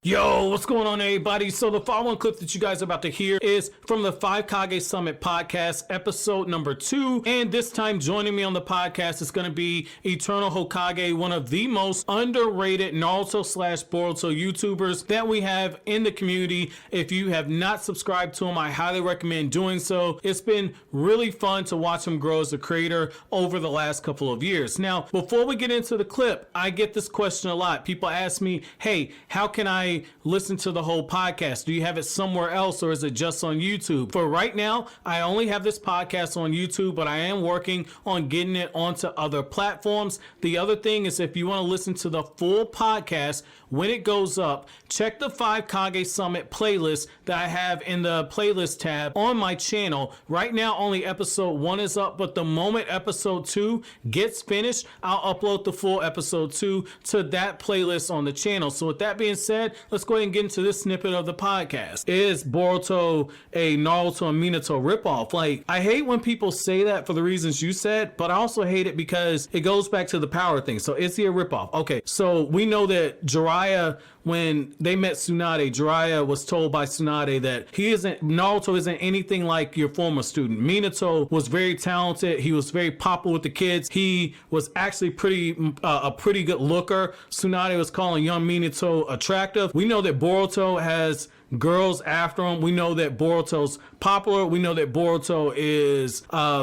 Yo, what's going on, everybody? So the following clip that you guys are about to hear is from the 5 Kage Summit podcast, episode number 2. And this time joining me on the podcast is going to be Eternal Hokage, one of the most underrated Naruto slash Boruto YouTubers that we have in the community. If you have not subscribed to him, I highly recommend doing so. It's been really fun to watch him grow as a creator over the last couple of years. Now, before we get into the clip, I get this question a lot. People ask me, hey, how can I listen to the whole podcast? Do you have it somewhere else or is it just on YouTube? For right now, I only have this podcast on YouTube, but I am working on getting it onto other platforms. The other thing is, if you want to listen to the full podcast when it goes up, check the 5 Kage Summit playlist that I have in the playlist tab on my channel. Right now, only episode 1 is up, but the moment episode 2 gets finished, I'll upload the full episode 2 to that playlist on the channel. So with that being said, let's go ahead and get into this snippet of the podcast. Is Boruto a Naruto and Minato ripoff? Like, I hate when people say that for the reasons you said, but I also hate it because it goes back to the power thing. So is he a ripoff? Okay, so we know that Jiraiya, when they met Tsunade, Jiraiya was told by Tsunade that Naruto isn't anything like your former student. Minato was very talented. He was very popular with the kids. He was actually a pretty good looker. Tsunade was calling young Minato attractive. We know that Boruto has girls after him. We know that Boruto's popular. We know that Boruto is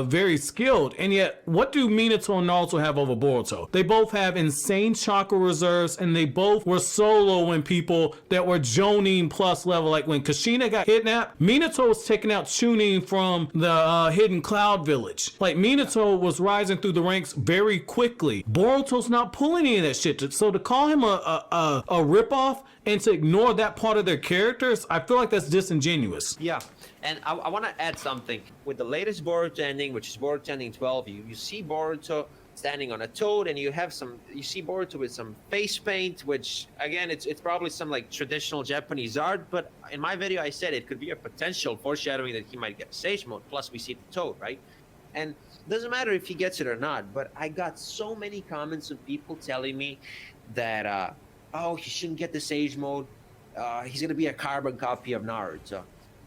very skilled. And yet, what do Minato and Naruto have over Boruto? They both have insane chakra reserves, and they both were soloing people that were Jonin plus level. Like when Kushina got kidnapped, Minato was taking out Chunin from the Hidden Cloud Village. Like, Minato was rising through the ranks very quickly. Boruto's not pulling any of that shit. So to call him a ripoff and to ignore that part of their characters, I feel like that's disingenuous. Yeah, and I want to add something. With the latest Boruto ending, which is Boruto ending 12, you see Boruto standing on a toad, and you see Boruto with some face paint, which again, it's probably some like traditional Japanese art, but in my video I said it could be a potential foreshadowing that he might get Sage Mode, plus we see the toad, right? And it doesn't matter if he gets it or not, but I got so many comments of people telling me that oh, he shouldn't get the Sage Mode, he's gonna be a carbon copy of Naruto.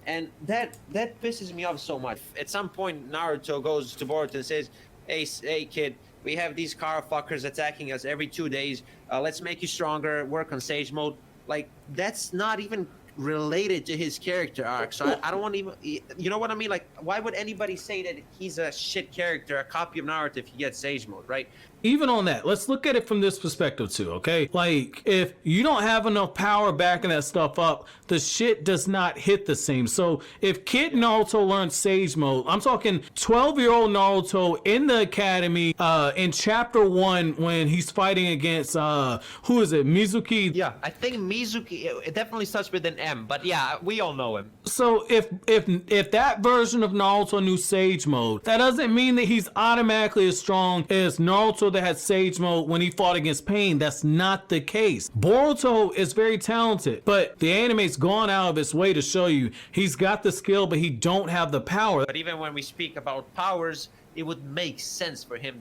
And that pisses me off so much. At some point, Naruto goes to Boruto and says, hey kid, we have these car fuckers attacking us every 2 days. Let's make you stronger, work on Sage Mode. Like, that's not even related to his character arc. So I don't want to even, you know what I mean? Like, why would anybody say that he's a shit character, a copy of Naruto, if he gets Sage Mode, right? Even on that, let's look at it from this perspective too, okay? Like, if you don't have enough power backing that stuff up, the shit does not hit the same. So if Kid Naruto learned Sage Mode, I'm talking 12-year-old Naruto in the academy in chapter 1 when he's fighting against, who is it, Mizuki? Yeah, I think Mizuki, it definitely starts with an M, but yeah, we all know him. So if that version of Naruto knew Sage Mode, that doesn't mean that he's automatically as strong as Naruto that had Sage Mode when he fought against Pain. That's not the case. Boruto is very talented, but the anime's gone out of its way to show you he's got the skill, but he don't have the power. But even when we speak about powers, it would make sense for him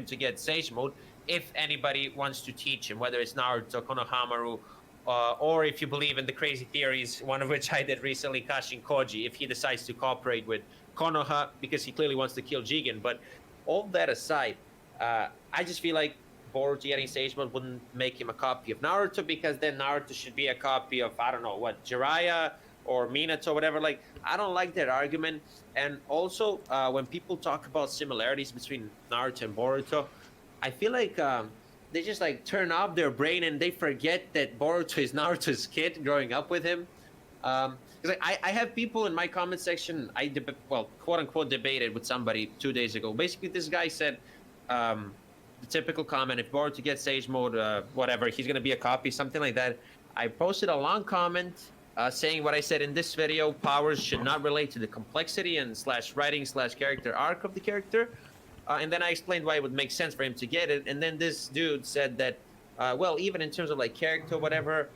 to get Sage Mode if anybody wants to teach him, whether it's Naruto, Konohamaru, or if you believe in the crazy theories, one of which I did recently, Kashin Koji, if he decides to cooperate with Konoha because he clearly wants to kill Jigen. But all that aside, I just feel like Boruto getting Sage Mode wouldn't make him a copy of Naruto, because then Naruto should be a copy of, I don't know, what, Jiraiya or Minato, whatever. Like, I don't like that argument. And also, when people talk about similarities between Naruto and Boruto, I feel like they just like turn off their brain and they forget that Boruto is Naruto's kid growing up with him. Because I have people in my comment section, quote unquote debated with somebody 2 days ago. Basically, this guy said, the typical comment, if Boruto gets Sage Mode, whatever, he's going to be a copy, something like that. I posted a long comment saying what I said in this video: powers should not relate to the complexity and / writing / character arc of the character. And then I explained why it would make sense for him to get it. And then this dude said that, well, even in terms of like character, whatever,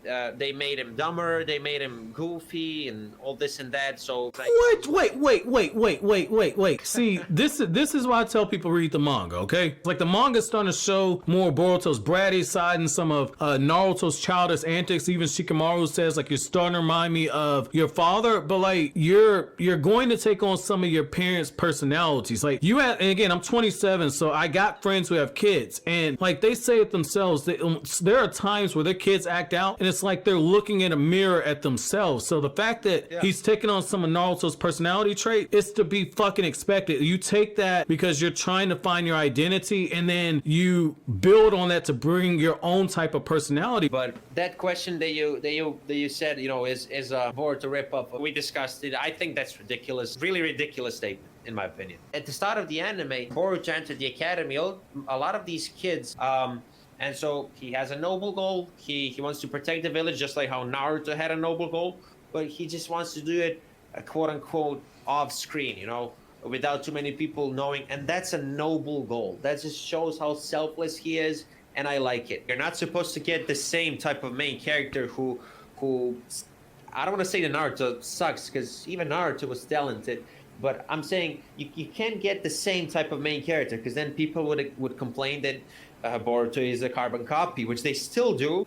they made him dumber, they made him goofy, and all this and that. So like, Wait. See, this is why I tell people read the manga, okay? Like the manga's starting to show more Boruto's bratty side and some of Naruto's childish antics. Even Shikamaru says like you're starting to remind me of your father, but like you're going to take on some of your parents' personalities. Like you have, and again, I'm 27, so I got friends who have kids, and like they say it themselves. There are times where their kids act out, and it's like they're looking in a mirror at themselves. So the fact that he's taking on some of Naruto's personality trait is to be fucking expected. You take that because you're trying to find your identity, and then you build on that to bring your own type of personality. but that question that you said, is a Boruto ripoff. We discussed it. I think that's ridiculous. Really ridiculous statement, in my opinion. At the start of the anime, Boruto entered the academy. A lot of these kids, and so he has a noble goal. He wants to protect the village, just like how Naruto had a noble goal. But he just wants to do it, quote unquote, off screen, without too many people knowing. And that's a noble goal. That just shows how selfless he is, and I like it. You're not supposed to get the same type of main character who I don't want to say that Naruto sucks, because even Naruto was talented. But I'm saying you can't get the same type of main character, because then people would complain that Boruto is a carbon copy, which they still do.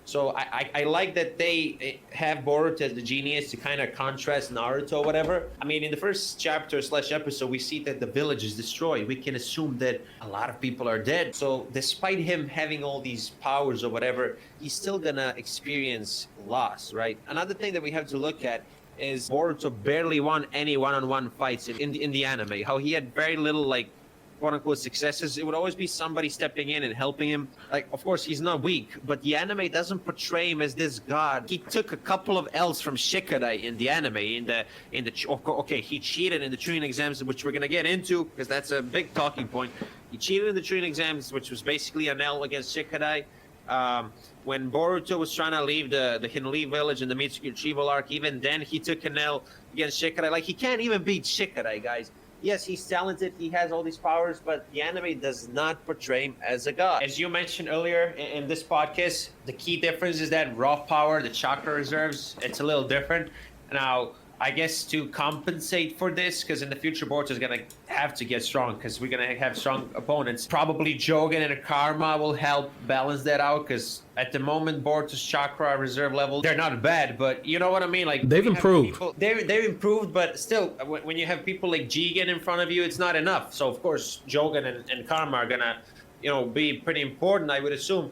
So I like that they have Boruto as the genius to kind of contrast Naruto or whatever. I mean, in the first chapter / episode, we see that the village is destroyed. We can assume that a lot of people are dead. So despite him having all these powers or whatever, he's still gonna experience loss, right? Another thing that we have to look at is Boruto barely won any one-on-one fights in the anime. How he had very little, like, quote-unquote successes. It would always be somebody stepping in and helping him. Like, of course, he's not weak, but the anime doesn't portray him as this god. He took a couple of L's from Shikadai in the anime. Okay, he cheated in the Chunin exams, which we're gonna get into, because that's a big talking point. He cheated in the Chunin exams, which was basically an L against Shikadai. When Boruto was trying to leave the Hidden Leaf village in the Mitsuki Retrieval arc, even then he took an L against Shikadai. Like, he can't even beat Shikadai, guys. Yes, he's talented, he has all these powers, but the anime does not portray him as a god. As you mentioned earlier in this podcast, the key difference is that raw power, the chakra reserves, it's a little different. Now, I guess to compensate for this, because in the future Boruto is going to have to get strong, because we're going to have strong opponents. Probably Jougan and Karma will help balance that out, because at the moment Boruto's chakra reserve level, they're not bad, but you know what I mean? Like, they've improved. They've improved, but still, when you have people like Jigen in front of you, it's not enough. So of course Jougan and Karma are going to be pretty important, I would assume.